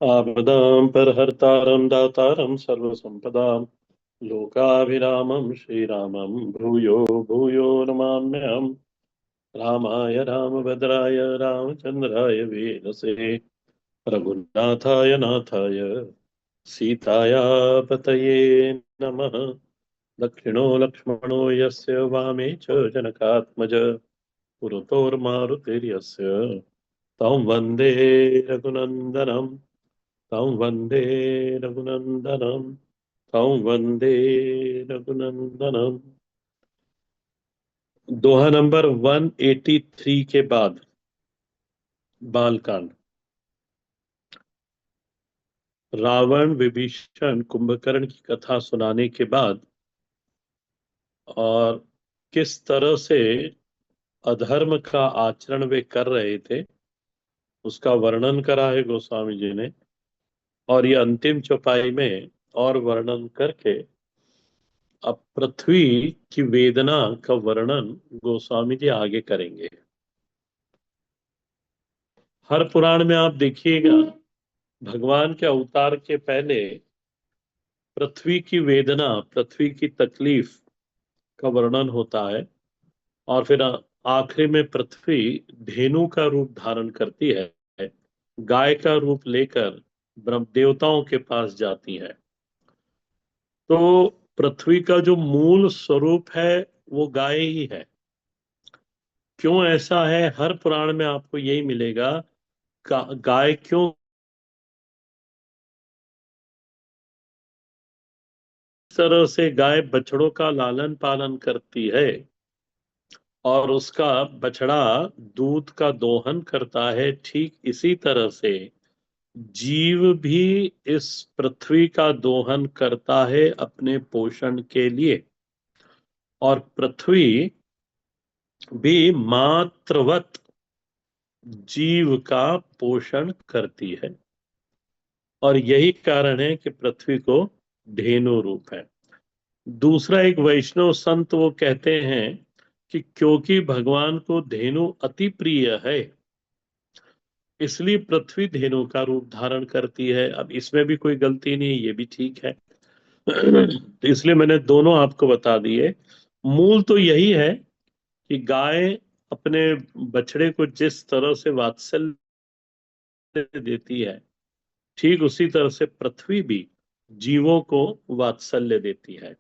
आपदां परहर्तारं दातारं सर्वसम्पदां लोकाभिरामं श्रीरामं भूयो भूयो नमाम्यहम्। रामाय रामभद्राय रामचन्द्राय वेदसे रघुनाथाय नाथाय सीताया पतये नमः। दक्षिणो लक्ष्मणो यस्य वामे च जनकात्मज पुरतोर्मारुतिर्यस्य तं वन्दे रघुनन्दनम्। तं वन्दे रघुनन्दनम्। तं वन्दे रघुनन्दनम्। दोहा नंबर 183 के बाद बालकांड। रावण विभीषण कुंभकर्ण की कथा सुनाने के बाद और किस तरह से अधर्म का आचरण वे कर रहे थे उसका वर्णन करा है गोस्वामी जी ने। और ये अंतिम चौपाई में और वर्णन करके अब पृथ्वी की वेदना का वर्णन गोस्वामी जी आगे करेंगे। हर पुराण में आप देखिएगा भगवान के अवतार के पहले पृथ्वी की वेदना, पृथ्वी की तकलीफ का वर्णन होता है। और फिर आखिरी में पृथ्वी धेनु का रूप धारण करती है, गाय का रूप लेकर ब्रह्म देवताओं के पास जाती है। तो पृथ्वी का जो मूल स्वरूप है वो गाय ही है। क्यों ऐसा है? हर पुराण में आपको यही मिलेगा। गाय क्यों इस तरह से गाय बछड़ों का लालन पालन करती है और उसका बछड़ा दूध का दोहन करता है, ठीक इसी तरह से जीव भी इस पृथ्वी का दोहन करता है अपने पोषण के लिए। और पृथ्वी भी मात्रवत जीव का पोषण करती है। और यही कारण है कि पृथ्वी को धेनु रूप है। दूसरा एक वैष्णव संत वो कहते हैं कि क्योंकि भगवान को धेनु अति प्रिय है इसलिए पृथ्वी धेनु का रूप धारण करती है। अब इसमें भी कोई गलती नहीं है, ये भी ठीक है। तो इसलिए मैंने दोनों आपको बता दिए। मूल तो यही है कि गाय अपने बछड़े को जिस तरह से वात्सल्य देती है, ठीक उसी तरह से पृथ्वी भी जीवों को वात्सल्य देती है।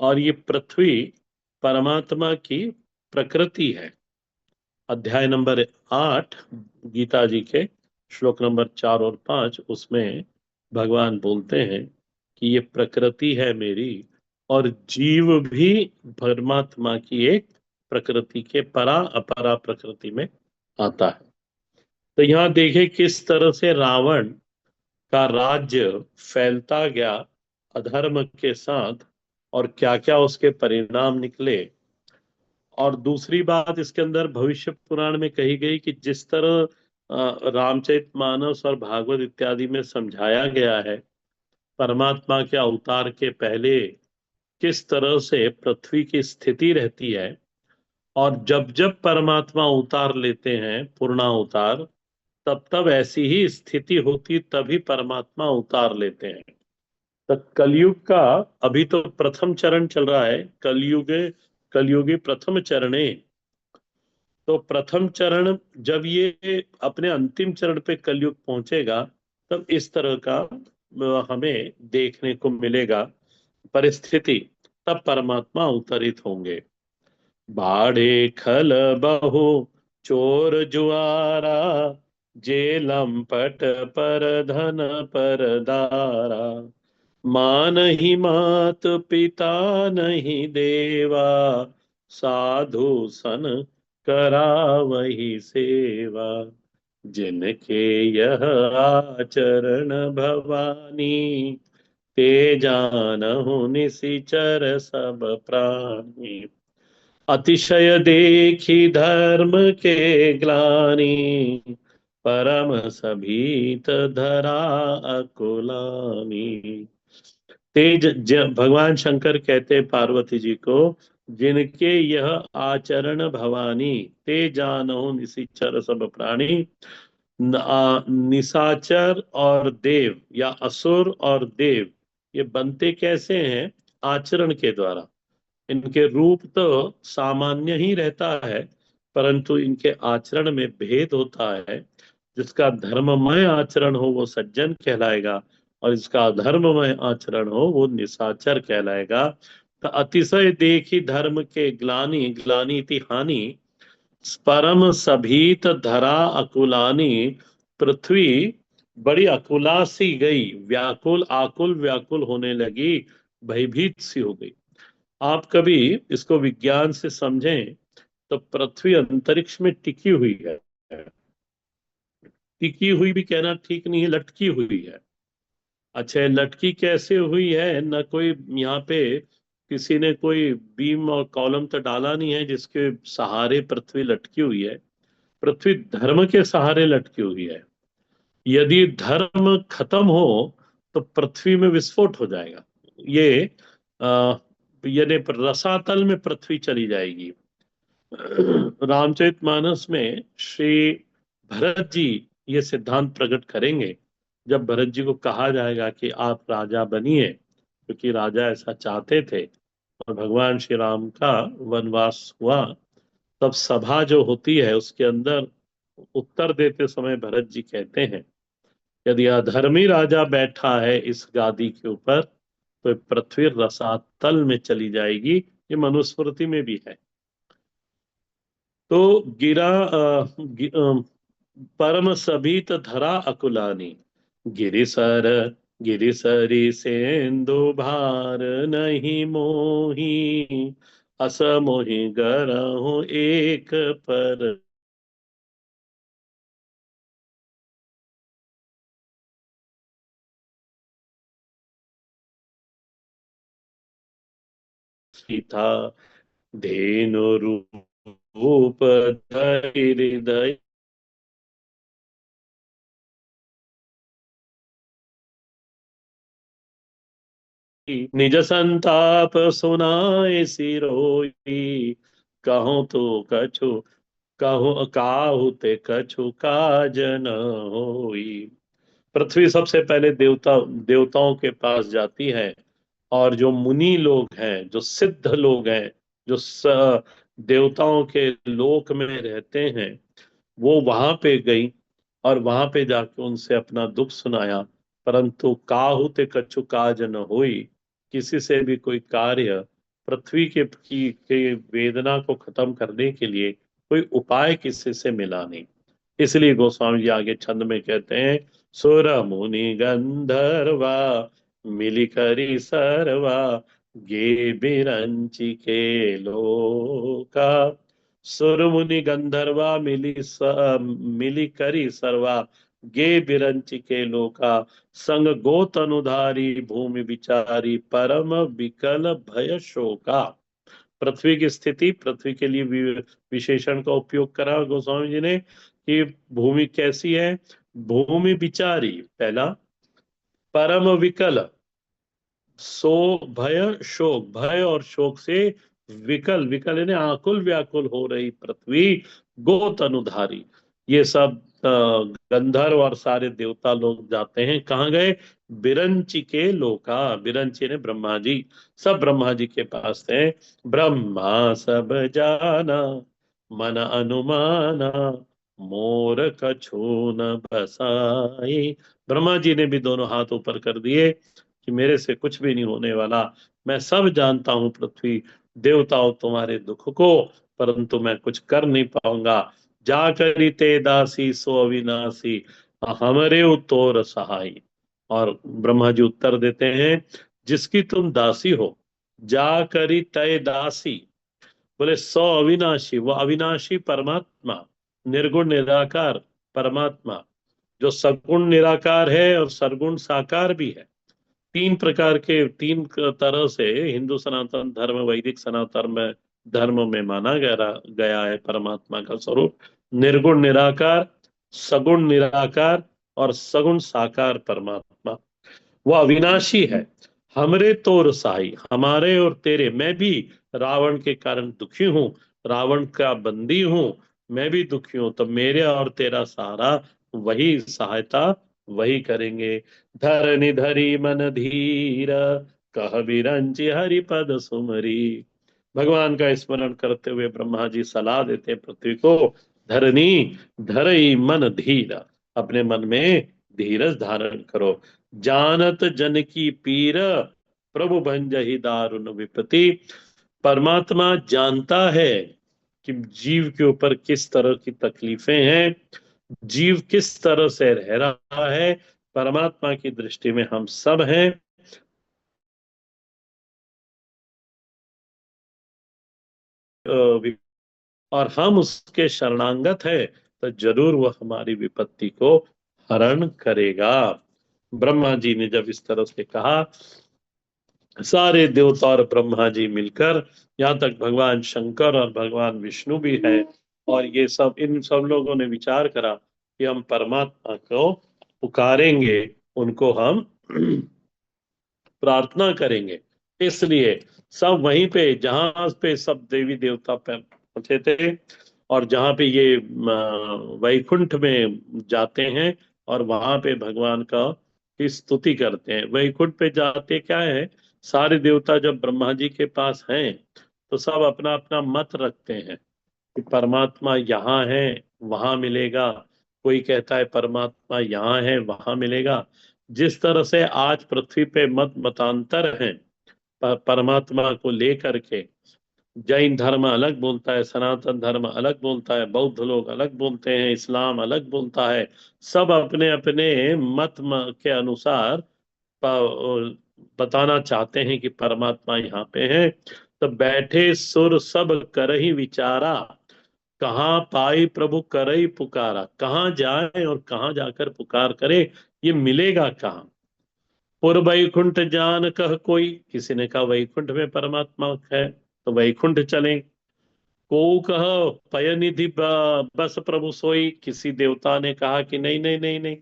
और ये पृथ्वी परमात्मा की प्रकृति है। अध्याय नंबर 8 गीता जी के श्लोक नंबर 4 और 5, उसमें भगवान बोलते हैं कि ये प्रकृति है मेरी। और जीव भी परमात्मा की एक प्रकृति के परा अपरा प्रकृति में आता है। तो यहां देखें किस तरह से रावण का राज्य फैलता गया अधर्म के साथ और क्या क्या उसके परिणाम निकले। और दूसरी बात इसके अंदर भविष्य पुराण में कही गई कि जिस तरह रामचरितमानस और भागवत इत्यादि में समझाया गया है परमात्मा के अवतार के पहले किस तरह से पृथ्वी की स्थिति रहती है और जब जब परमात्मा उतार लेते हैं पूर्णा अवतार, तब तब ऐसी ही स्थिति होती तभी परमात्मा उतार लेते हैं। तो कलयुग का अभी तो प्रथम चरण चल रहा है। कलयुगी प्रथम चरणे। तो प्रथम चरण जब ये अपने अंतिम चरण पे कलयुग पहुंचेगा तब इस तरह का हमें देखने को मिलेगा परिस्थिति। तब परमात्मा अवतरित होंगे। बाढ़े खल बहु चोर जुआरा, जेलम पट पर धन पर दारा। माँ नहीं मात पिता नहीं देवा, साधु सन करा वही सेवा। जिनके यह आचरण भवानी, ते जानहु निशिचर सब प्राणी। अतिशय देखी धर्म के ग्लानि, परम सभीत धरा अकुलानी। भगवान शंकर कहते पार्वती जी को, जिनके यह आचरण भवानी, ते जानो निशिचर सब प्राणी। निशाचर और देव या असुर और देव ये बनते कैसे हैं? आचरण के द्वारा। इनके रूप तो सामान्य ही रहता है, परंतु इनके आचरण में भेद होता है। जिसका धर्ममय आचरण हो वो सज्जन कहलाएगा, और जिसका अधर्ममय आचरण हो वो निशाचर कहलाएगा। तो अतिशय देखी धर्म के ग्लानि, ग्लानि इति हानि, परम सभीत धरा अकुलानी। पृथ्वी बड़ी अकुला सी गई, व्याकुल आकुल व्याकुल होने लगी, भयभीत सी हो गई। आप कभी इसको विज्ञान से समझें तो पृथ्वी अंतरिक्ष में टिकी हुई है। टिकी हुई भी कहना ठीक नहीं है, लटकी हुई है। अच्छा, ये लटकी कैसे हुई है? न कोई यहाँ पे किसी ने कोई बीम और कॉलम तो डाला नहीं है जिसके सहारे पृथ्वी लटकी हुई है। पृथ्वी धर्म के सहारे लटकी हुई है। यदि धर्म खत्म हो तो पृथ्वी में विस्फोट हो जाएगा। ये यानी रसातल में पृथ्वी चली जाएगी। रामचरितमानस में श्री भरत जी ये सिद्धांत प्रकट करेंगे। जब भरत जी को कहा जाएगा कि आप राजा बनिए, क्योंकि राजा ऐसा चाहते थे, और भगवान श्री राम का वनवास हुआ, तब सभा जो होती है उसके अंदर उत्तर देते समय भरत जी कहते हैं, यदि अधर्मी राजा बैठा है इस गादी के ऊपर तो पृथ्वी रसातल में चली जाएगी। ये मनुस्मृति में भी है। तो गिरा परम सभीत धरा अकुलानी, गिरिसर गिरिसरी सेंदु भार नहीं मोही, अस मोहि गरहु एक पर। सीता धेनु रूप धरि हृदय, निज संताप सुनाए सिरोई, कहो तो कछु कहो काहू ते कछु काज न होई। पृथ्वी सबसे पहले देवताओं के पास जाती है, और जो मुनि लोग हैं, जो सिद्ध लोग हैं, जो देवताओं के लोक में रहते हैं, वो वहां पे गई और वहां पे जाके उनसे अपना दुख सुनाया। परंतु काहू ते कछु काज न हुई, किसी से भी कोई कार्य पृथ्वी के वेदना को खत्म करने के लिए कोई उपाय किसी से मिला नहीं। इसलिए गोस्वामी जी आगे छंद में कहते हैं, सुर मुनि गंधर्वा मिली करी सरवा, गे बिरंची के लोका। सुर मुनि गंधर्वा मिली करी सर्वा, गे बिरंची के लोका। संग गोत अनुधारी भूमि विचारी, परम विकल भय शोका। पृथ्वी की स्थिति, पृथ्वी के लिए विशेषण का उपयोग करा गोस्वामी जी ने कि भूमि कैसी है। भूमि विचारी पहला, परम विकल, सो भय शोक, भय और शोक से विकल, विकल यानी आकुल व्याकुल हो रही पृथ्वी। गोत अनुधारी, ये सब गंधर्व और सारे देवता लोग जाते हैं, कहाँ गए? बिरंची के लोका, बिरंची ने ब्रह्मा जी, सब ब्रह्मा जी के पास थे। ब्रह्मा सब जाना मन अनुमाना, मोर कछु न बसाई। ब्रह्मा जी ने भी दोनों हाथ ऊपर कर दिए कि मेरे से कुछ भी नहीं होने वाला, मैं सब जानता हूं पृथ्वी, देवताओं तुम्हारे दुख को, परंतु मैं कुछ कर नहीं पाऊंगा। जा करी ते दासी सो अविनाशी, हमरे उतोर सहाय। और ब्रह्मा जी उत्तर देते हैं, जिसकी तुम दासी हो, जा करी तय दासी, बोले सौ अविनाशी, वो अविनाशी परमात्मा, निर्गुण निराकार परमात्मा, जो सगुण निराकार है और सरगुण साकार भी है। तीन प्रकार के, तीन तरह से हिंदू सनातन धर्म, वैदिक सनातन में धर्म में माना गया है परमात्मा का स्वरूप। निर्गुण निराकार, सगुण निराकार और सगुण साकार परमात्मा। वो अविनाशी है। हमरे तो रसाई, हमारे और तेरे, मैं भी रावण के कारण दुखी हूं, रावण का बंदी हूं, मैं भी दुखी हूं, तो मेरे और तेरा सहारा वही सहायता वही करेंगे। धरनि धरी मन धीर, कह बिरंचि हरि पद सुमरी। भगवान का स्मरण करते हुए ब्रह्मा जी सलाह देते हैं पृथ्वी को, धरनी धरई मन धीर, अपने मन में धीरज धारण करो। जानत जन की पीर, प्रभु भंजहि दारुण विपत्ति। परमात्मा जानता है कि जीव के ऊपर किस तरह की तकलीफें हैं, जीव किस तरह से रह रहा है। परमात्मा की दृष्टि में हम सब हैं, और हम उसके शरणागत है, तो जरूर वह हमारी विपत्ति को हरण करेगा। ब्रह्मा जी ने जब इस तरह से कहा, सारे देवता और ब्रह्मा जी मिलकर, यहाँ तक भगवान शंकर और भगवान विष्णु भी है, और ये सब इन सब लोगों ने विचार करा कि हम परमात्मा को पुकारेंगे, उनको हम प्रार्थना करेंगे। इसलिए सब वहीं पे, जहां पे सब देवी देवता पे पहुंचे थे, और जहां पे ये वैकुंठ में जाते हैं, और वहां पे भगवान का की स्तुति करते हैं। वैकुंठ पे जाते क्या है, सारे देवता जब ब्रह्मा जी के पास हैं, तो सब अपना अपना मत रखते हैं कि परमात्मा यहाँ है, वहां मिलेगा। कोई कहता है परमात्मा यहाँ है, वहां मिलेगा। जिस तरह से आज पृथ्वी पे मत मतांतर हैं परमात्मा को लेकर के, जैन धर्म अलग बोलता है, सनातन धर्म अलग बोलता है, बौद्ध लोग अलग बोलते हैं, इस्लाम अलग बोलता है। सब अपने अपने के अनुसार बताना चाहते हैं कि परमात्मा यहाँ पे है। तो बैठे सुर सब करहि विचारा, कहाँ पाई प्रभु करई पुकारा। कहाँ जाए और कहाँ जाकर पुकार करे, ये मिलेगा कहाँ। पुर वैकुंठ जान कह कोई, किसी ने कहा वैकुंठ में परमात्मा है, तो वैकुंठ चलें। को कह पय निधि बस प्रभु सोई, किसी देवता ने कहा कि नहीं नहीं नहीं नहीं,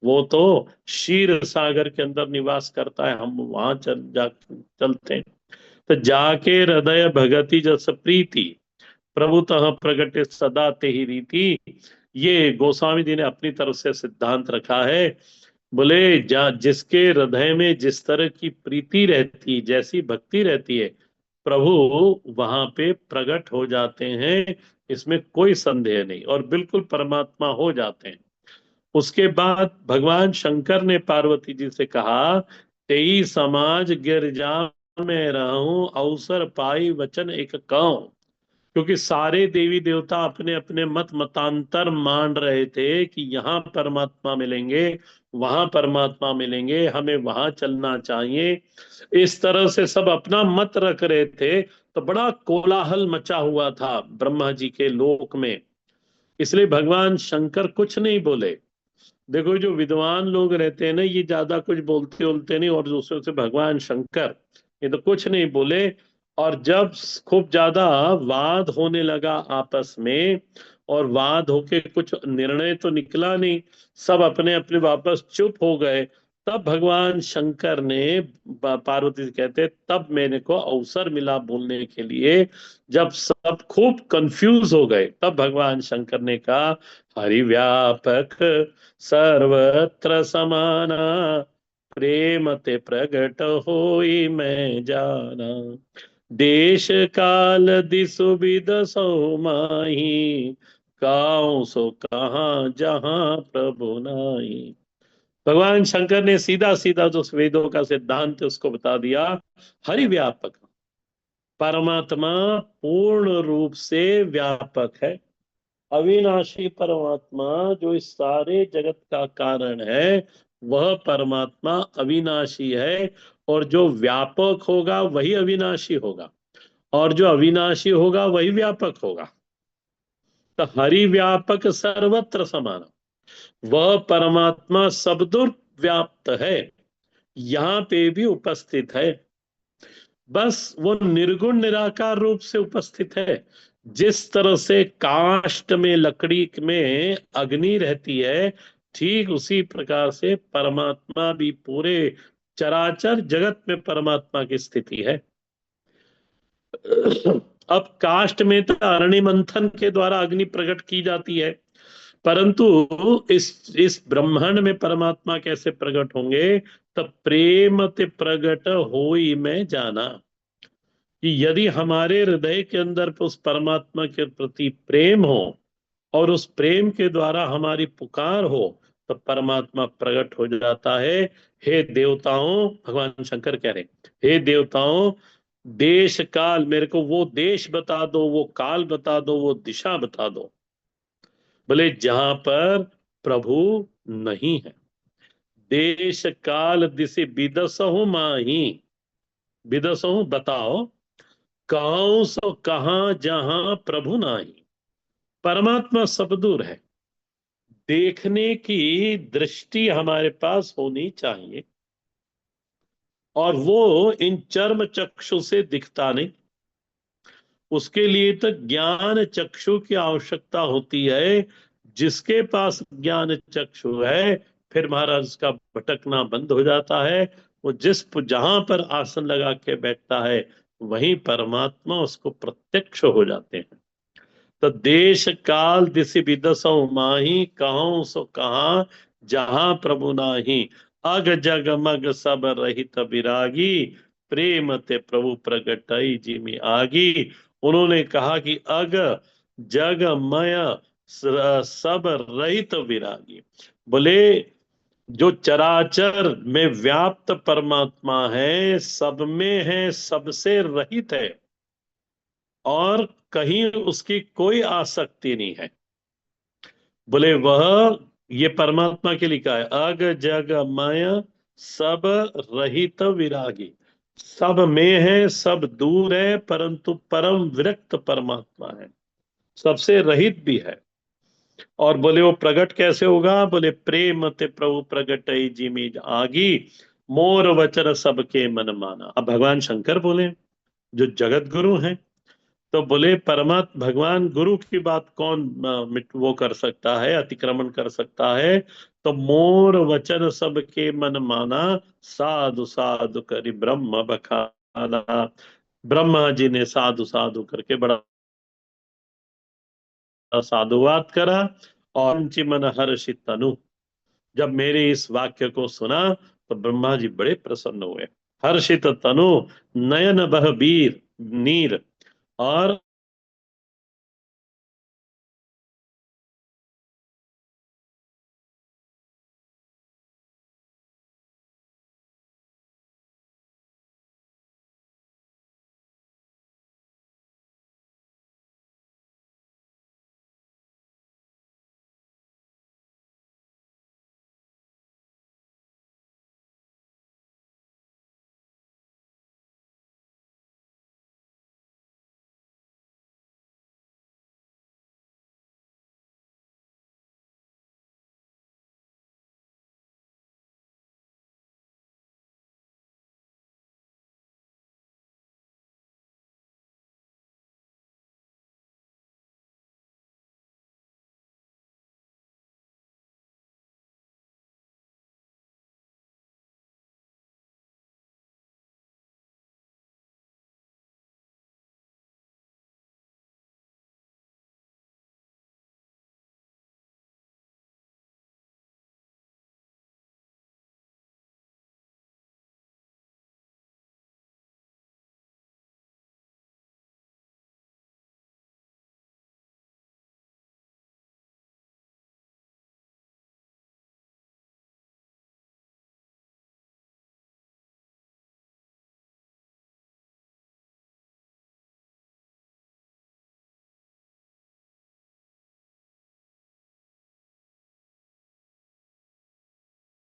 वो तो क्षीर सागर के अंदर निवास करता है, हम वहां चलते हैं। तो जाके हृदय भगति जस प्रीति, प्रभुतः प्रगट सदा ते ही रीति। ये गोस्वामी जी ने अपनी तरफ से सिद्धांत रखा है। बोले जा जिसके हृदय में जिस तरह की प्रीति रहती, जैसी भक्ति रहती है, प्रभु वहां पे प्रकट हो जाते हैं, इसमें कोई संदेह नहीं, और बिल्कुल परमात्मा हो जाते हैं। उसके बाद भगवान शंकर ने पार्वती जी से कहा, तेई समाज गिरजा में रहूं, अवसर पाई वचन एक कहूं। क्योंकि सारे देवी देवता अपने अपने मत मतांतर मान रहे थे कि यहाँ परमात्मा मिलेंगे, वहां परमात्मा मिलेंगे, हमें वहां चलना चाहिए। इस तरह से सब अपना मत रख रहे थे, तो बड़ा कोलाहल मचा हुआ था ब्रह्मा जी के लोक में। इसलिए भगवान शंकर कुछ नहीं बोले। देखो जो विद्वान लोग रहते हैं ना, ये ज्यादा कुछ बोलते बोलते नहीं, और दूसरों से भगवान शंकर ये तो कुछ नहीं बोले। और जब खूब ज्यादा वाद होने लगा आपस में, और वाद होके कुछ निर्णय तो निकला नहीं, सब अपने अपने वापस चुप हो गए, तब भगवान शंकर ने, पार्वती जी कहते, तब मैंने को अवसर मिला बोलने के लिए। जब सब खूब कंफ्यूज हो गए, तब भगवान शंकर ने कहा, हरि व्यापक सर्वत्र समाना, प्रेम ते प्रगट होई मैं जाना। देश काल दिसु विद सो माही, काऊ सो कहाँ जहाँ प्रभु नाही। भगवान शंकर ने सीधा सीधा जो वेदों का सिद्धांत है उसको बता दिया। हरि व्यापक, परमात्मा पूर्ण रूप से व्यापक है। अविनाशी परमात्मा जो इस सारे जगत का कारण है, वह परमात्मा अविनाशी है। और जो व्यापक होगा वही अविनाशी होगा, और जो अविनाशी होगा वही व्यापक होगा। तो हरि व्यापक सर्वत्र समान, वह परमात्मा सबदुर व्याप्त है, यहाँ पे भी उपस्थित है। बस वो निर्गुण निराकार रूप से उपस्थित है। जिस तरह से काष्ठ में, लकड़ी में अग्नि रहती है, ठीक उसी प्रकार से परमात्मा भी पूरे चराचर जगत में परमात्मा की स्थिति है। अब काष्ठ में तो अरणि मंथन के द्वारा अग्नि प्रकट की जाती है, परंतु इस ब्रह्मांड में परमात्मा कैसे प्रकट होंगे? तब प्रेम ते प्रगट होई में जाना, कि यदि हमारे हृदय के अंदर उस परमात्मा के प्रति प्रेम हो और उस प्रेम के द्वारा हमारी पुकार हो, तो परमात्मा प्रकट हो जाता है। हे देवताओं, भगवान शंकर कह रहे हैं, हे देवताओं, देश काल, मेरे को वो देश बता दो, वो काल बता दो, वो दिशा बता दो, बोले जहां पर प्रभु नहीं है। देश काल दिशि विदसहु माही, विदसहु बताओ, कहां सो कहां जहां प्रभु नाही। परमात्मा सब दूर है, देखने की दृष्टि हमारे पास होनी चाहिए, और वो इन चर्म चक्षु से दिखता नहीं। उसके लिए तो ज्ञान चक्षु की आवश्यकता होती है। जिसके पास ज्ञान चक्षु है, फिर महाराज उसका भटकना बंद हो जाता है। वो जहां पर आसन लगा के बैठता है, वहीं परमात्मा उसको प्रत्यक्ष हो जाते हैं। तो देश काल दिसि विदसौ माही, कहूं सो कहाँ जहां प्रभु नाही। अग जग मग सब रहित विरागी, प्रेम ते प्रभु प्रगटई जिमि आगी। उन्होंने कहा कि अग जग मय सब रहित विरागी, बोले जो चराचर में व्याप्त परमात्मा है, सब में है, सबसे रहित है, और कहीं उसकी कोई आसक्ति नहीं है। बोले वह, ये परमात्मा के लिखा है, अग जग माया सब रहित विरागी, सब में है, सब दूर है, परंतु परम विरक्त परमात्मा है, सबसे रहित भी है। और बोले वो प्रकट कैसे होगा? बोले प्रेम ते प्रभु प्रगट जिमी आगी, मोर वचन सबके मन माना। अब भगवान शंकर बोले, जो जगत गुरु हैं, तो बोले परमात्मा भगवान गुरु की बात कौन वो कर सकता है, अतिक्रमण कर सकता है? तो मोर वचन सबके मन माना, साधु साधु करी ब्रह्म बखाना। ब्रह्मा जी ने साधु साधु करके बड़ा साधुवाद करा, और पंची मन हर्षित तनु, जब मेरे इस वाक्य को सुना तो ब्रह्मा जी बड़े प्रसन्न हुए। हर्षित तनु, नयन बह वीर नीर, और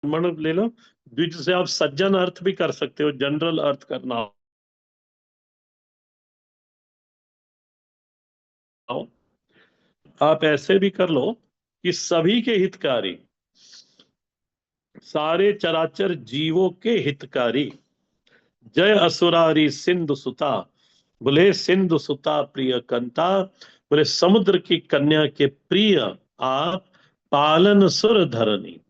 ब्राह्मण ले लो, द्विज से आप सज्जन अर्थ भी कर सकते हो, जनरल अर्थ करना हो, आप ऐसे भी कर लो कि सभी के हितकारी, सारे चराचर जीवों के हितकारी, जय असुरारी सिंधु सुता, बोले सिंधु सुता प्रिय कंता, बोले समुद्र की कन्या के प्रिय आप, पालन सुर धरनी,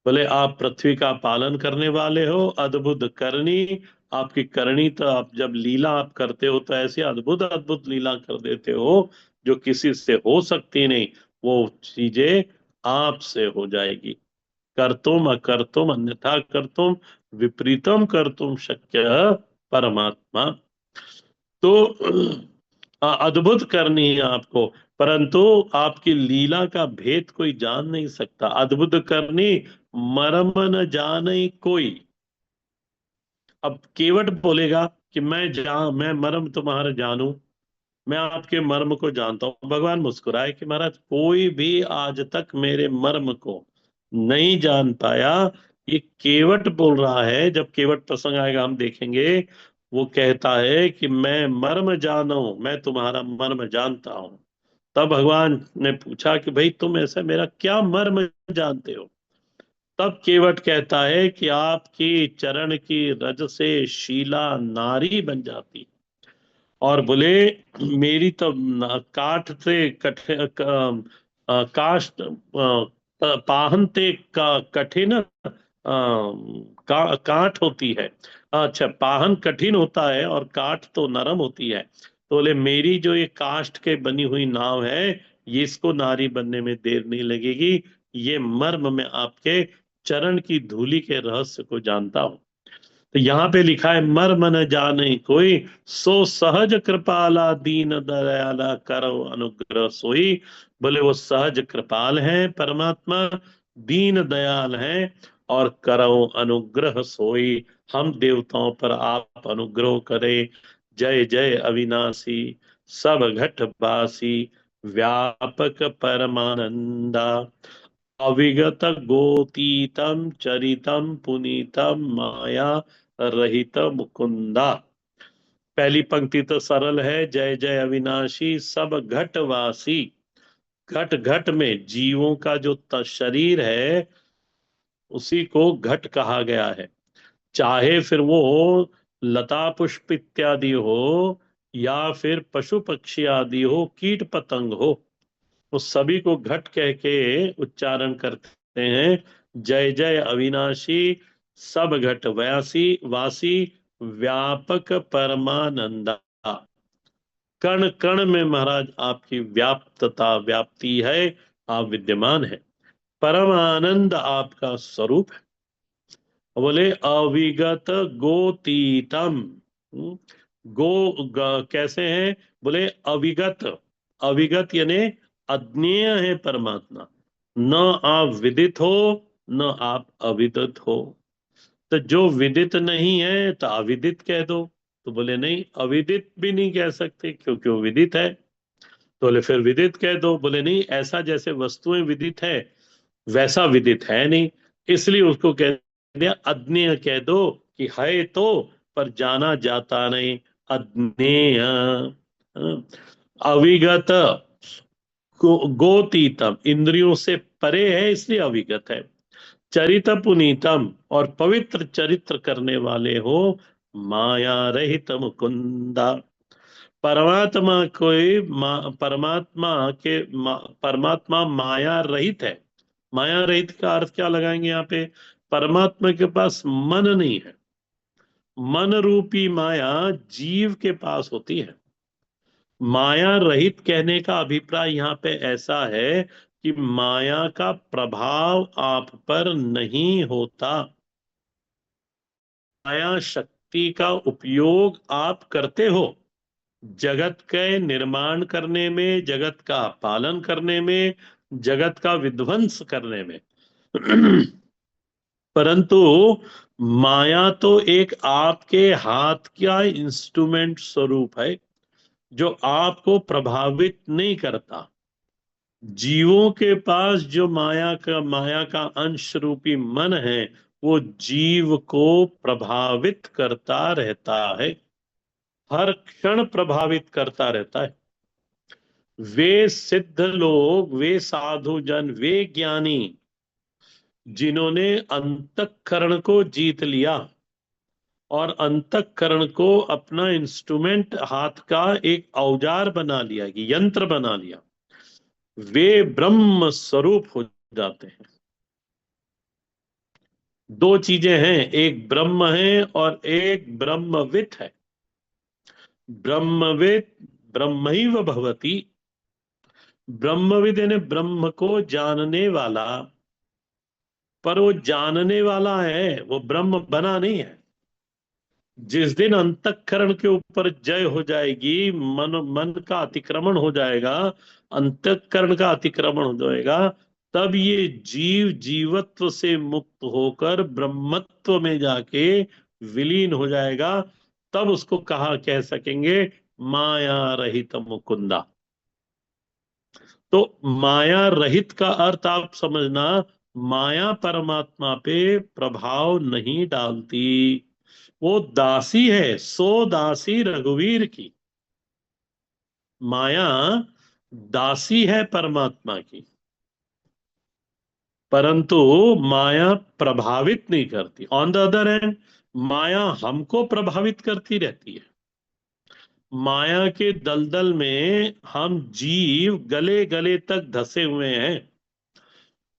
बोले आप पृथ्वी का पालन करने वाले हो, अद्भुत करनी। आपकी करनी तो, आप जब लीला आप करते हो तो ऐसी अद्भुत अद्भुत लीला कर देते हो जो किसी से हो सकती नहीं। वो चीजें आपसे हो जाएगी। कर्तुम अकर्तुम अन्यथा कर्तुम विपरीतम कर्तुम शक्य परमात्मा। तो अद्भुत करनी है आपको, परंतु आपकी लीला का भेद कोई जान नहीं सकता। अद्भुत करनी, मर्म न जाने कोई। अब केवट बोलेगा कि मैं मर्म तुम्हारा जानू, मैं आपके मर्म को जानता हूं। भगवान मुस्कुराए कि महाराज कोई भी आज तक मेरे मर्म को नहीं जान पाया। ये केवट बोल रहा है। जब केवट प्रसंग आएगा हम देखेंगे। वो कहता है कि मैं मर्म जानो, मैं तुम्हारा मर्म जानता हूं। तब भगवान ने पूछा कि भाई तुम ऐसा मेरा क्या मर्म जानते हो। तब केवट कहता है कि आपकी चरण की रज से शीला नारी बन जाती, और बोले मेरी तो काठ से काष्ठ पाहन ते कठिन काठ होती है। अच्छा, पाहन कठिन होता है और काठ तो नरम होती है। तो बोले मेरी जो ये काष्ठ के बनी हुई नाव है, ये इसको नारी बनने में देर नहीं लगेगी। ये मर्म में आपके चरण की धूलि के रहस्य को जानता हूं। तो यहाँ पे लिखा है मर्म न जाने कोई, सो सहज कृपाला दीन दयाला करो अनुग्रह सोई। बोले वो सहज कृपाल हैं परमात्मा, दीन दयाल हैं, और करो अनुग्रह सोई। हम देवताओं पर आप अनुग्रह करें। जय जय अविनाशी, सब घट बासी, व्यापक परमानंदा, अविगत गोतीतम चरितम पुनीतम माया रहित मुकुंदा। पहली पंक्ति तो सरल है, जय जय अविनाशी सब घटवासी। घट घट में जीवों का जो शरीर है, उसी को घट कहा गया है। चाहे फिर वो लता पुष्प इत्यादि हो, या फिर पशु पक्षी आदि हो, कीट पतंग हो, उस सभी को घट कह के उच्चारण करते हैं। जय जय अविनाशी, सब घट व्यासी वासी, व्यापक परमानंदा। कण कण में महाराज आपकी व्याप्तता व्याप्ति है, आप विद्यमान है। परम आनंद आपका स्वरूप है। बोले अविगत गोतीतम। कैसे हैं? बोले अविगत। अविगत यानी अज्ञेय है परमात्मा। न आप विदित हो, न आप अविदित हो। तो जो विदित नहीं है तो अविदित कह दो। तो बोले नहीं, अविदित भी नहीं कह सकते क्योंकि वो विदित है। तो बोले फिर विदित कह दो। बोले नहीं, ऐसा जैसे वस्तुएं विदित है वैसा विदित है नहीं, इसलिए उसको कह दिया अज्ञेय कह दो, कि है तो पर जाना जाता नहीं। अज्ञेय। अविगत, गोतीतम इंद्रियों से परे है इसलिए अविगत है। चरित पुनीतम, और पवित्र चरित्र करने वाले हो। माया रहित मुकुंदा। परमात्मा कोई परमात्मा के परमात्मा माया रहित है। माया रहित का अर्थ क्या लगाएंगे यहाँ पे? परमात्मा के पास मन नहीं है। मन रूपी माया जीव के पास होती है। माया रहित कहने का अभिप्राय यहाँ पे ऐसा है कि माया का प्रभाव आप पर नहीं होता। माया शक्ति का उपयोग आप करते हो जगत के निर्माण करने में, जगत का पालन करने में, जगत का विध्वंस करने में। परंतु माया तो एक आपके हाथ का इंस्ट्रूमेंट स्वरूप है, जो आपको प्रभावित नहीं करता। जीवों के पास जो माया का अंश रूपी मन है, वो जीव को प्रभावित करता रहता है। हर क्षण प्रभावित करता रहता है। वे सिद्ध लोग, वे साधु जन, वे ज्ञानी जिन्होंने अंतःकरण को जीत लिया और अंतःकरण को अपना इंस्ट्रूमेंट, हाथ का एक औजार बना लिया, कि यंत्र बना लिया, वे ब्रह्म स्वरूप हो जाते हैं। दो चीजें हैं, एक ब्रह्म है और एक ब्रह्मवित् है। ब्रह्मवित् ब्रह्मैव भवति, ब्रह्मविद यानी ब्रह्म को जानने वाला। पर वो जानने वाला है, वो ब्रह्म बना नहीं है। जिस दिन अंतःकरण के ऊपर जय हो जाएगी, मन मन का अतिक्रमण हो जाएगा, अंतःकरण का अतिक्रमण हो जाएगा, तब ये जीव जीवत्व से मुक्त होकर ब्रह्मत्व में जाके विलीन हो जाएगा। तब उसको कहा कह सकेंगे माया रहित मुकुंदा। तो माया रहित का अर्थ आप समझना, माया परमात्मा पे प्रभाव नहीं डालती। वो दासी है, सो दासी रघुवीर की। माया दासी है परमात्मा की, परंतु माया प्रभावित नहीं करती। ऑन द अदर हैंड, माया हमको प्रभावित करती रहती है। माया के दलदल में हम जीव गले गले तक धसे हुए हैं।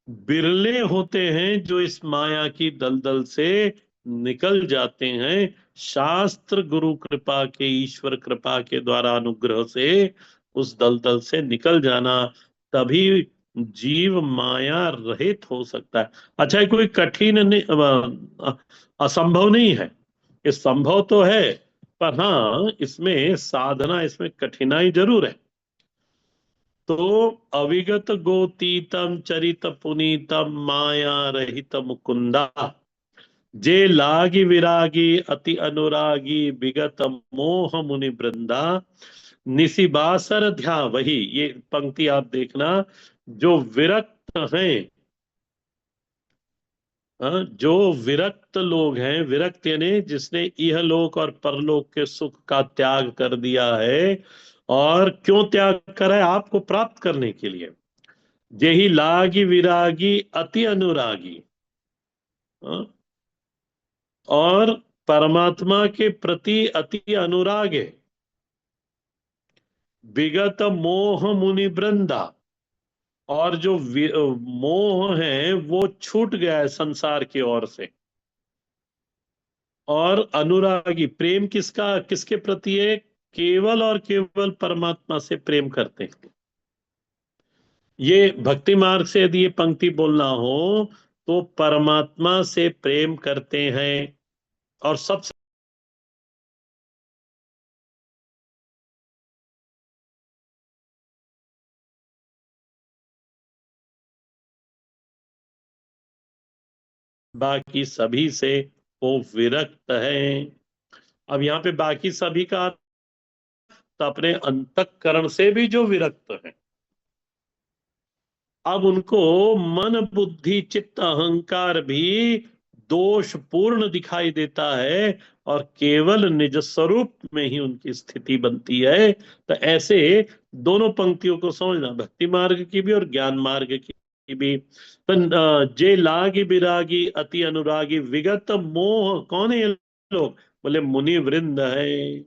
बिरले होते हैं जो इस माया की दलदल से निकल जाते हैं। शास्त्र गुरु कृपा के, ईश्वर कृपा के द्वारा अनुग्रह से उस दलदल से निकल जाना, तभी जीव माया रहित हो सकता है। अच्छा, ये कोई कठिन नहीं, असंभव नहीं है। ये संभव तो है, पर हाँ इसमें साधना, इसमें कठिनाई जरूर है। तो अविगत गोतीतम चरित पुनीतम माया रहित मुकुंदा, जे लागी विरागी अति अनुरागी विगत मोह मुनि वृंदा, निशिबासर ध्या वही। ये पंक्ति आप देखना, जो विरक्त हैं, जो विरक्त लोग हैं, विरक्त यानी जिसने इहलोक और परलोक के सुख का त्याग कर दिया है। और क्यों त्याग करा है? आपको प्राप्त करने के लिए। जेहि लागी विरागी अति अनुरागी, हाँ, और परमात्मा के प्रति अति अनुराग है। विगत मोह मुनि वृंदा, और जो मोह है वो छूट गया है संसार की ओर से। और अनुरागी, प्रेम किसका, किसके प्रति है? केवल और केवल परमात्मा से प्रेम करते हैं। ये भक्ति मार्ग से यदि ये पंक्ति बोलना हो, तो परमात्मा से प्रेम करते हैं। और सबसे बाकी सभी से वो विरक्त है। अब यहाँ पे बाकी सभी का अर्थ अपने अंतःकरण से भी जो विरक्त है। अब उनको मन बुद्धि चित्त अहंकार भी दोष पूर्ण दिखाई देता है, और केवल निज स्वरूप में ही उनकी स्थिति बनती है। तो ऐसे दोनों पंक्तियों को समझना, भक्ति मार्ग की भी और ज्ञान मार्ग की भी। तो जे लागी विरागी अति अनुरागी विगत मोह, कौन है ये लोग? बोले मुनि वृंद है।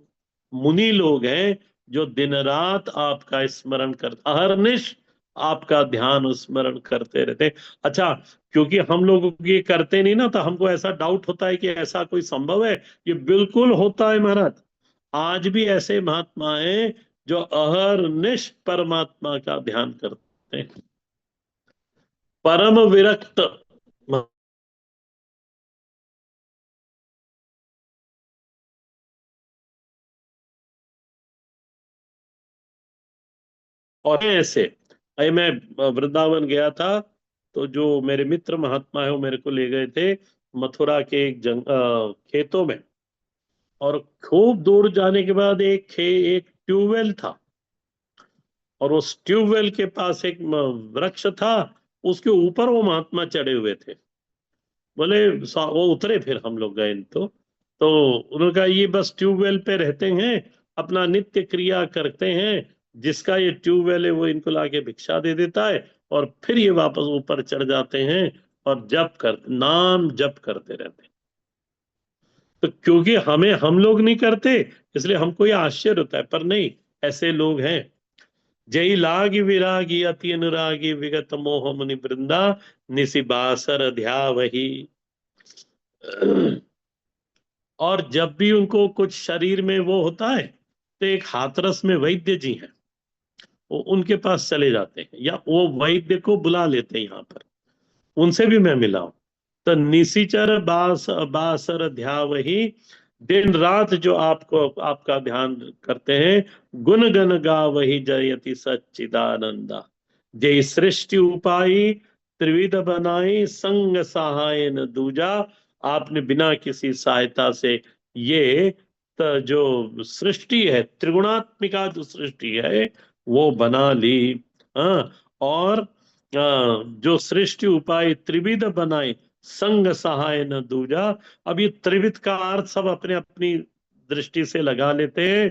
मुनि लोग हैं जो दिन रात आपका स्मरण कर, अहरनिश आपका ध्यान स्मरण करते रहते हैं। अच्छा, क्योंकि हम लोग ये करते नहीं ना, तो हमको ऐसा डाउट होता है कि ऐसा कोई संभव है। ये बिल्कुल होता है महाराज। आज भी ऐसे महात्मा हैं जो अहरनिश परमात्मा का ध्यान करते हैं, परम विरक्त। और ऐसे, अरे मैं वृंदावन गया था, तो जो मेरे मित्र महात्मा है वो मेरे को ले गए थे मथुरा के एक खेतों में। और खूब दूर जाने के बाद एक ट्यूबवेल था, और उस ट्यूबवेल के पास एक वृक्ष था। उसके ऊपर वो महात्मा चढ़े हुए थे। बोले वो उतरे, फिर हम लोग गए तो उन्होंने कहा ये बस ट्यूबवेल पे रहते हैं, अपना नित्य क्रिया करते हैं। जिसका ये ट्यूबवेल है वो इनको लाके भिक्षा दे देता है, और फिर ये वापस ऊपर चढ़ जाते हैं और जप कर, नाम जप करते रहते हैं। तो क्योंकि हमें, हम लोग नहीं करते, इसलिए हमको ये आश्चर्य होता है, पर नहीं, ऐसे लोग हैं। जय लागी विरागी अति अनुरागी विगत मोह मुनि वृंदा, निशिबासर ध्या वही। और जब भी उनको कुछ शरीर में वो होता है, तो एक हाथरस में वैद्य जी हैं, उनके पास चले जाते हैं, या वो वैद्य को बुला लेते हैं यहाँ पर, उनसे भी मैं मिला हूं। तो निशिचर बासर ध्यावही, दिन रात जो आपको आपका ध्यान करते हैं, गुण गण गावही जयति सच्चिदानंदा, जय सृष्टि उपाई त्रिविध बनाई संग सहाय न दूजा। आपने बिना किसी सहायता से ये जो सृष्टि है, त्रिगुणात्मिका जो सृष्टि है, वो बना ली। हाँ, और जो सृष्टि उपाय त्रिविध बनाए संग सहाय न दूजा। अब ये त्रिविध का अर्थ सब अपने अपनी दृष्टि से लगा लेते हैं।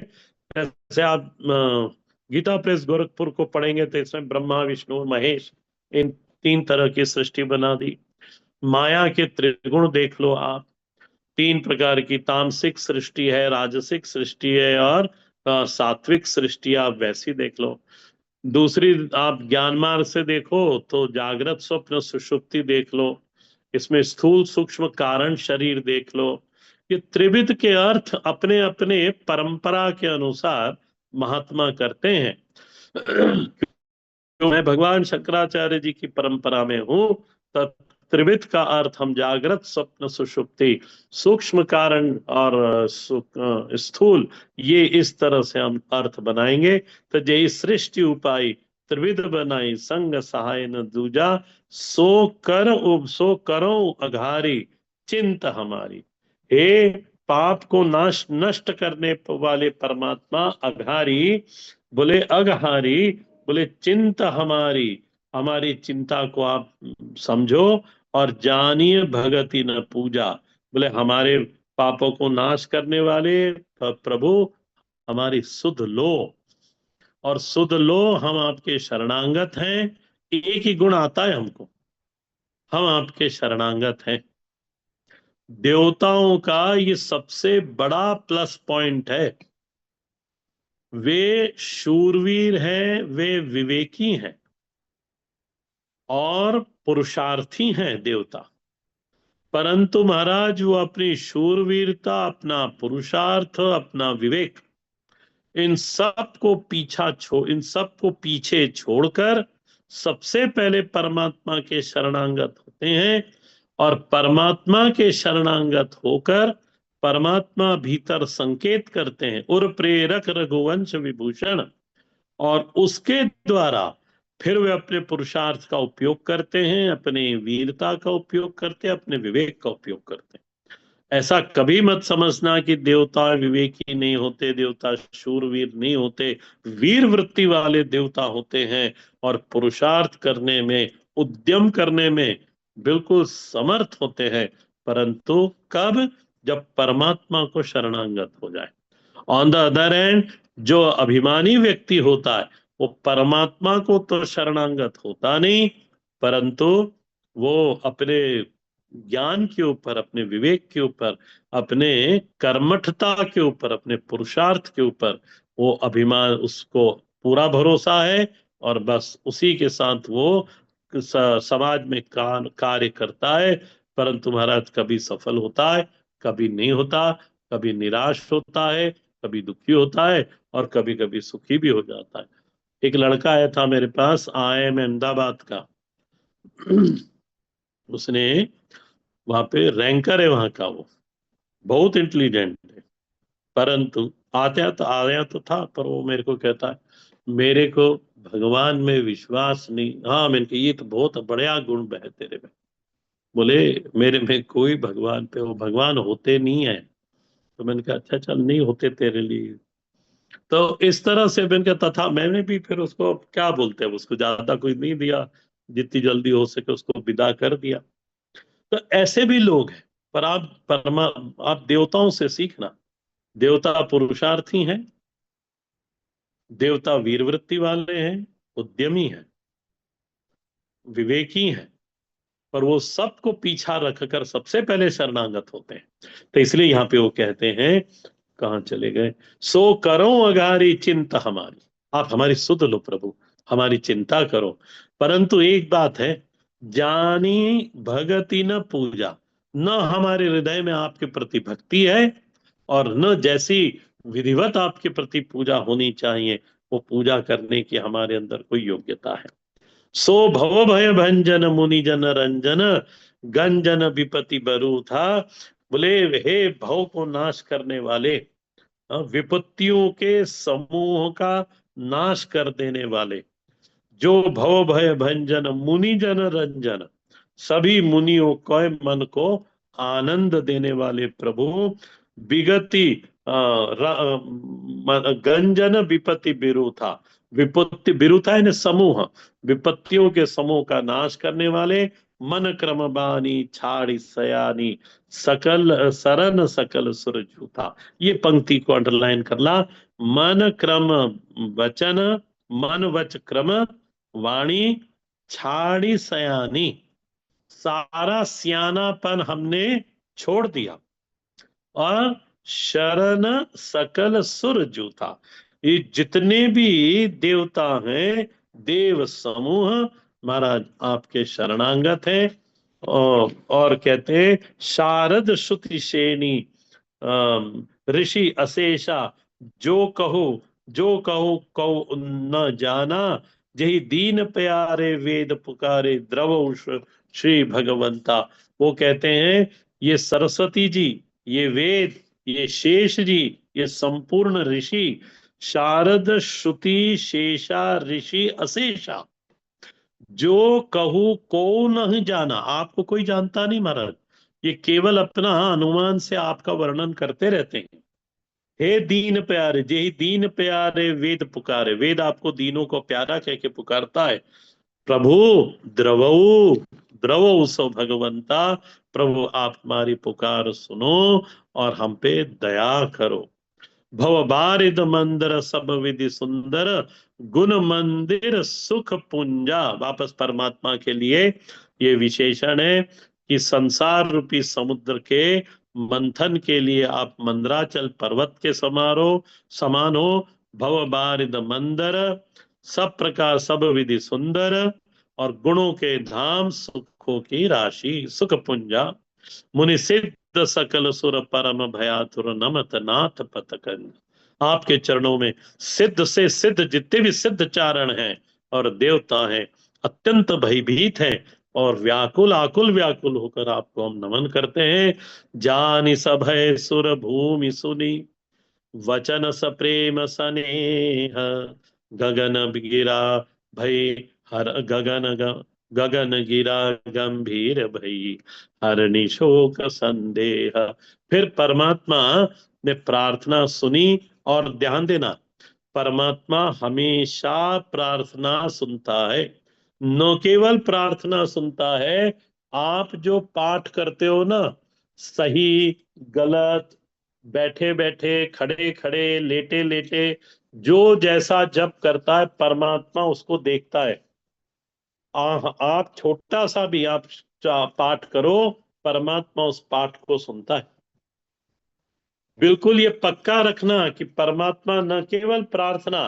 जैसे आप गीता प्रेस गोरखपुर को पढ़ेंगे तो इसमें ब्रह्मा विष्णु महेश, इन तीन तरह की सृष्टि बना दी। माया के त्रिगुण देख लो आप, तीन प्रकार की तामसिक सृष्टि है, राजसिक सृष्टि है, और सात्विक सृष्टि आप वैसी देख लो। दूसरी आप ज्ञान मार्ग से देखो तो जागृत स्वप्न सुषुप्ति देख लो, इसमें स्थूल सूक्ष्म कारण शरीर देख लो। ये त्रिविध के अर्थ अपने अपने परंपरा के अनुसार महात्मा करते हैं। जो मैं भगवान शंकराचार्य जी की परंपरा में हूं, तब त्रिविध का अर्थ हम जागृत स्वप्न सुषुप्ति, सूक्ष्म कारण और स्थूल, ये इस तरह से हम अर्थ बनाएंगे। तो जय सृष्टि उपाय त्रिविध बनाई संग सहाय न दूजा, सो करो अघारी चिंत हमारी। हे पाप को नाश नष्ट करने वाले परमात्मा अघारी, बोले अघहारी, बोले चिंता हमारी, हमारी चिंता को आप समझो और जानिए भगति न पूजा। बोले हमारे पापों को नाश करने वाले प्रभु, हमारी सुध लो, और सुध लो, हम आपके शरणांगत हैं। एक ही गुण आता है हमको, हम आपके शरणांगत हैं। देवताओं का ये सबसे बड़ा प्लस पॉइंट है, वे शूरवीर हैं, वे विवेकी हैं और पुरुषार्थी हैं देवता। परंतु महाराज वो अपनी शूरवीरता, अपना पुरुषार्थ, अपना विवेक, इन सब को पीछे छोड़कर सबसे पहले परमात्मा के शरणागत होते हैं, और परमात्मा के शरणागत होकर परमात्मा भीतर संकेत करते हैं, उर प्रेरक रघुवंश विभूषण, और उसके द्वारा फिर वे अपने पुरुषार्थ का उपयोग करते हैं, अपने वीरता का उपयोग करते हैं, अपने विवेक का उपयोग करते हैं। ऐसा कभी मत समझना कि देवता विवेकी नहीं होते, देवता शूरवीर नहीं होते। वीर वृत्ति वाले देवता होते हैं और पुरुषार्थ करने में, उद्यम करने में बिल्कुल समर्थ होते हैं, परंतु कब? जब परमात्मा को शरणागत हो जाए। ऑन द अदर एंड, जो अभिमानी व्यक्ति होता है वो परमात्मा को तो शरणागत होता नहीं, परंतु वो अपने ज्ञान के ऊपर, अपने विवेक के ऊपर, अपने कर्मठता के ऊपर, अपने पुरुषार्थ के ऊपर वो अभिमान, उसको पूरा भरोसा है, और बस उसी के साथ वो समाज में कार्य करता है। परंतु महाराज कभी सफल होता है, कभी नहीं होता, कभी निराश होता है, कभी दुखी होता है, और कभी कभी सुखी भी हो जाता है। एक लड़का आया था मेरे पास, IIM अहमदाबाद का। उसने वहां पे रैंकर है वहां का, वो बहुत इंटेलिजेंट है, परंतु आया तो था, पर वो मेरे को कहता है मेरे को भगवान में विश्वास नहीं। हाँ, मैंने कहा ये तो बहुत बढ़िया गुण है तेरे में। बोले मेरे में कोई भगवान पे, वो भगवान होते नहीं है। तो मैंने कहा अच्छा चल, नहीं होते तेरे लिए। तो इस तरह से मैंने कहा, तथा मैंने भी फिर उसको क्या बोलते हैं, उसको ज्यादा कुछ नहीं दिया, जितनी जल्दी हो सके उसको विदा कर दिया। तो ऐसे भी लोग हैं। पर आप देवताओं से सीखना, देवता पुरुषार्थी हैं, देवता वीरवृत्ति वाले हैं, उद्यमी हैं, विवेकी हैं, पर वो सबको पीछा रखकर सबसे पहले शरणागत होते हैं। तो इसलिए यहाँ पे वो कहते हैं, कहाँ चले गए, सो करो अगारी चिंता हमारी, आप हमारी सुध लो प्रभु, हमारी चिंता करो। परंतु एक बात है, जानी भगति न पूजा, न हमारे हृदय में आपके प्रति भक्ति है, और न जैसी विधिवत आपके प्रति पूजा होनी चाहिए वो पूजा करने की हमारे अंदर कोई योग्यता है। सो भव भय भंजन मुनि जन रंजन, गंजन विपति बरु था। बोले हे भव को नाश करने वाले, विपत्तियों के समूह का नाश कर देने वाले, जो भव भय भंजन मुनि जन रंजन, सभी मुनियों को मन को आनंद देने वाले प्रभु, विगति गंजन विपत्ति विरुथा, विपत्ति विरुथा है समूह, विपत्तियों के समूह का नाश करने वाले, मन क्रम बानी छाड़ी सयानी, सकल सरन सकल सुर जूथा। ये पंक्ति को अंडरलाइन करना। मन क्रम वचन, मन वच क्रम वाणी छाड़ी सयानी, सारा सियानापन हमने छोड़ दिया, और शरण सकल सुर जूथा, ये जितने भी देवता हैं, देव समूह महाराज आपके शरणांगत हैं। और कहते हैं शारद श्रुति शेनी ऋषि अशेषा, जो कहो जो कहो कहो न जाना, जही दीन प्यारे वेद पुकारे द्रव श्री भगवंता। वो कहते हैं ये सरस्वती जी, ये वेद, ये शेष जी, ये संपूर्ण ऋषि, शारद श्रुति शेषा ऋषि अशेषा, जो कहूँ को नहीं जाना, आपको कोई जानता नहीं महाराज, ये केवल अपना अनुमान से आपका वर्णन करते रहते हैं। हे दीन प्यारे, जे दीन प्यारे वेद पुकारे, वेद आपको दीनों को प्यारा कह के पुकारता है। प्रभु द्रवऊ, द्रवऊ सो भगवंता, प्रभु आप हमारी पुकार सुनो और हम पे दया करो। भव बारिद मंदिर सब विधि सुंदर, गुण मंदिर सुख पुंजा। वापस परमात्मा के लिए ये विशेषण है कि संसार रूपी समुद्र के मंथन के लिए आप मंदराचल पर्वत के समान हो। भव बारिद मंदर, सब प्रकार सब विधि सुंदर, और गुणों के धाम सुखों की राशि सुख पुंजा। मुनि सिद्ध सकल सुर परम भयातुर नमत नाथ पतकन। आपके चरणों में सिद्ध से सिद्ध जितने भी सिद्ध चारण हैं और देवता हैं, अत्यंत भयभीत हैं और व्याकुल आकुल व्याकुल होकर आपको हम नमन करते हैं। जानि सभय सुर भूमि सुनी, वचन स प्रेम सनेह, गगन गिरा भई हर गगन गिरा गंभीर भई, हरनि शोक संदेह। फिर परमात्मा ने प्रार्थना सुनी। और ध्यान देना, परमात्मा हमेशा प्रार्थना सुनता है। न केवल प्रार्थना सुनता है, आप जो पाठ करते हो ना, सही गलत, बैठे बैठे, खड़े खड़े, लेटे लेटे, जो जैसा जप करता है परमात्मा उसको देखता है। आप छोटा सा भी आप पाठ करो, परमात्मा उस पाठ को सुनता है। बिल्कुल ये पक्का रखना कि परमात्मा न केवल प्रार्थना,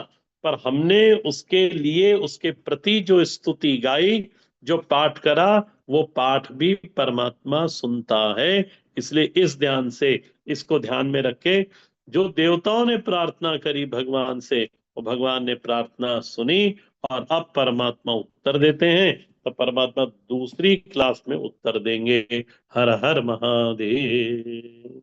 पर हमने उसके लिए उसके प्रति जो स्तुति गाई, जो पाठ करा, वो पाठ भी परमात्मा सुनता है। इसलिए इस ध्यान से, इसको ध्यान में रखे, जो देवताओं ने प्रार्थना करी भगवान से, वो भगवान ने प्रार्थना सुनी और अब परमात्मा उत्तर देते हैं। तो परमात्मा दूसरी क्लास में उत्तर देंगे। हर हर महादेव।